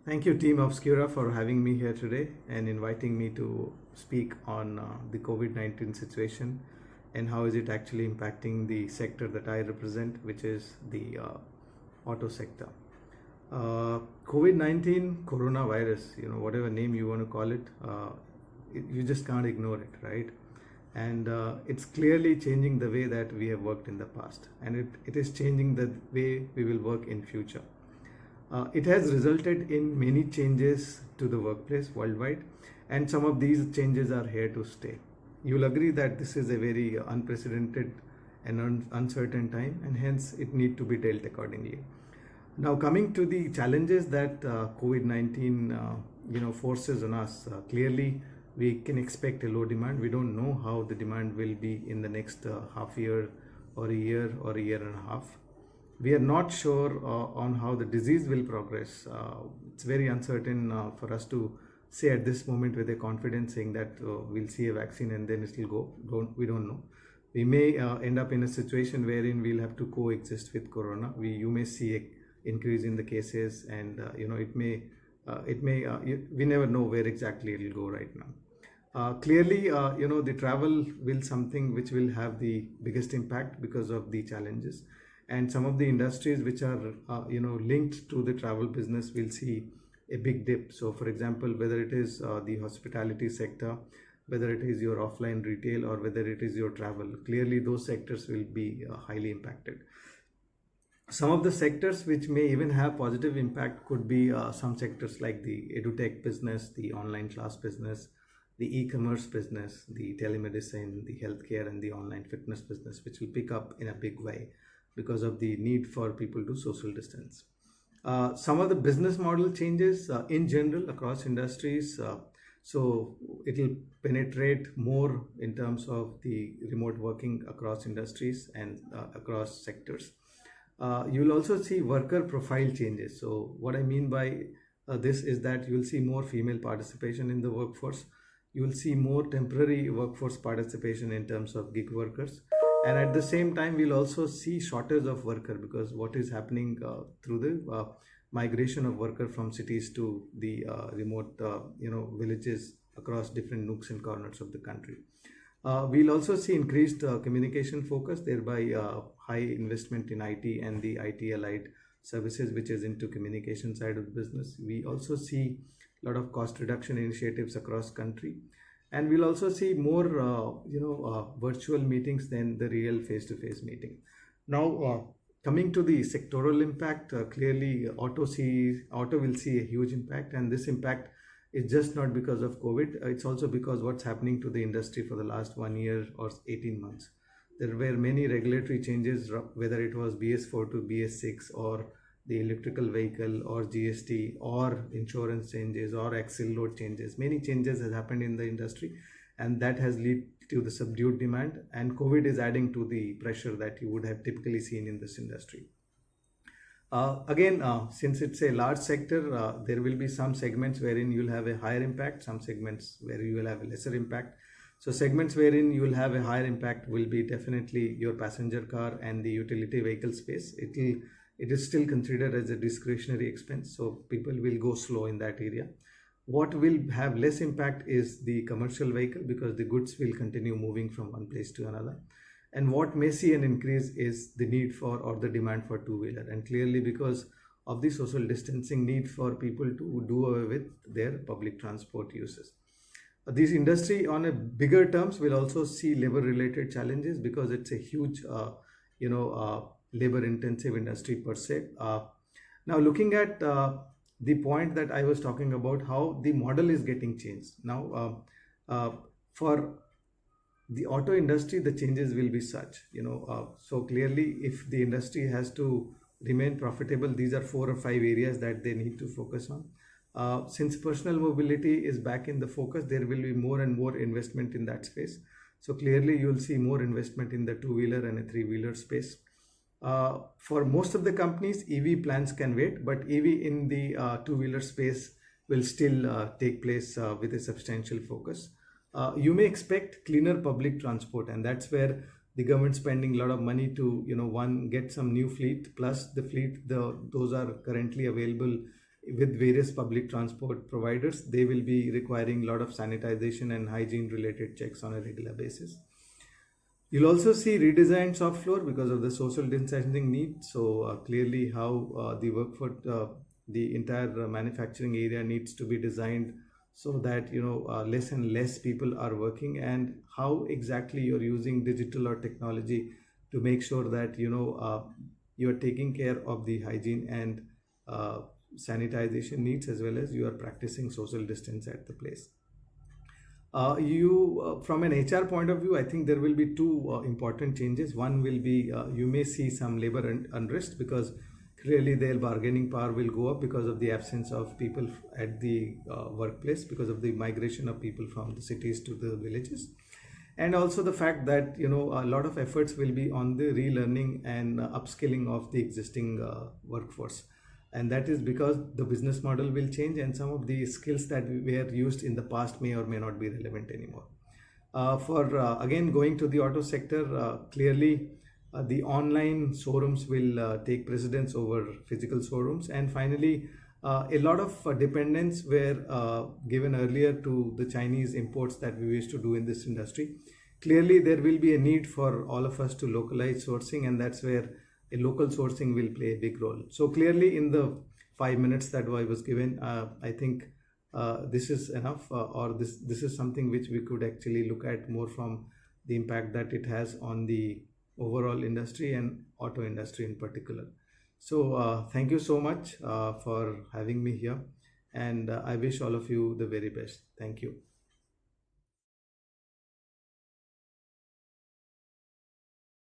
Thank you, Team Obscura, for having me here today and inviting me to speak on the COVID 19 situation and how is it actually impacting the sector that I represent, which is the auto sector. COVID 19, coronavirus, whatever name you want to call it, you just can't ignore it, right? And it's clearly changing the way that we have worked in the past, and it is changing the way we will work in future. It has resulted in many changes to the workplace worldwide, and some of these changes are here to stay. You'll agree that this is a very unprecedented and uncertain time, and hence it need to be dealt accordingly. Now, coming to the challenges that COVID-19 forces on us, clearly we can expect a low demand. We don't know how the demand will be in the next half year or a year and a half. We are not sure on how the disease will progress. It's very uncertain for us to say at this moment with a confidence saying that we'll see a vaccine and then it will go. We don't know. We may end up in a situation wherein we'll have to coexist with corona. You may see a increase in the cases, and we never know where exactly it'll go right now. Clearly, the travel will something which will have the biggest impact because of the challenges, and some of the industries which are linked to the travel business will see a big dip. So, for example, whether it is the hospitality sector, whether it is your offline retail, or whether it is your travel, clearly those sectors will be highly impacted. Some of the sectors which may even have positive impact could be some sectors like the edutech business, the online class business, the e-commerce business, the telemedicine, the healthcare, and the online fitness business, which will pick up in a big way because of the need for people to social distance. Some of the business model changes in general across industries. So it will penetrate more in terms of the remote working across industries and across sectors. You'll also see worker profile changes. So what I mean by this is that you'll see more female participation in the workforce. You'll see more temporary workforce participation in terms of gig workers, and at the same time we'll also see shortage of worker, because what is happening through the migration of worker from cities to the remote villages across different nooks and corners of the country. We'll also see increased communication focus, thereby high investment in IT and the IT allied services, which is into communication side of the business. We also see a lot of cost reduction initiatives across country, and we'll also see more virtual meetings than the real face-to-face meeting. Now, coming to the sectoral impact, clearly auto will see a huge impact, and this impact is just not because of COVID. It's also because what's happening to the industry for the last 1 year or 18 months. There were many regulatory changes, whether it was BS4 to BS6 or the electrical vehicle or GST or insurance changes or axle load changes. Many changes has happened in the industry, and that has led to the subdued demand, and COVID is adding to the pressure that you would have typically seen in this industry. Again, since it's a large sector, there will be some segments wherein you'll have a higher impact, some segments where you will have a lesser impact. So segments wherein you will have a higher impact will be definitely your passenger car and the utility vehicle space. It is still considered as a discretionary expense, so people will go slow in that area. What will have less impact is the commercial vehicle, because the goods will continue moving from one place to another. And what may see an increase is the need for, or the demand for, two-wheeler. And clearly because of the social distancing, need for people to do away with their public transport uses. This industry on a bigger terms will also see labor related challenges, because it's a huge labor intensive industry per se. Now looking at the point that I was talking about, how the model is getting changed now, for the auto industry, the changes will be such, so clearly if the industry has to remain profitable, these are 4 or 5 areas that they need to focus on. Since personal mobility is back in the focus, there will be more and more investment in that space. So clearly you'll see more investment in the two-wheeler and a three-wheeler space. For most of the companies, EV plans can wait, but EV in the two-wheeler space will still take place with a substantial focus. You may expect cleaner public transport, and that's where the government spending a lot of money to, one, get some new fleet, plus the fleet, those are currently available with various public transport providers, they will be requiring a lot of sanitization and hygiene related checks on a regular basis. You'll also see redesigned shop floor because of the social distancing need. So clearly, how the workforce, the entire manufacturing area needs to be designed so that less and less people are working, and how exactly you're using digital or technology to make sure that you're taking care of the hygiene and sanitization needs, as well as you are practicing social distance at the place. From an HR point of view, I think there will be two important changes. One will be you may see some labor unrest, because clearly their bargaining power will go up because of the absence of people at the workplace, because of the migration of people from the cities to the villages. And also the fact that a lot of efforts will be on the relearning and upskilling of the existing workforce, and that is because the business model will change, and some of the skills that were used in the past may or may not be relevant anymore. For again, going to the auto sector, clearly the online showrooms will take precedence over physical showrooms. And finally, a lot of dependence were given earlier to the Chinese imports that we used to do in this industry. Clearly there will be a need for all of us to localize sourcing, and that's where a local sourcing will play a big role. So clearly, in the 5 minutes that I was given, I think this is enough, or this is something which we could actually look at more from the impact that it has on the overall industry and auto industry in particular. So thank you so much for having me here, and I wish all of you the very best. Thank you.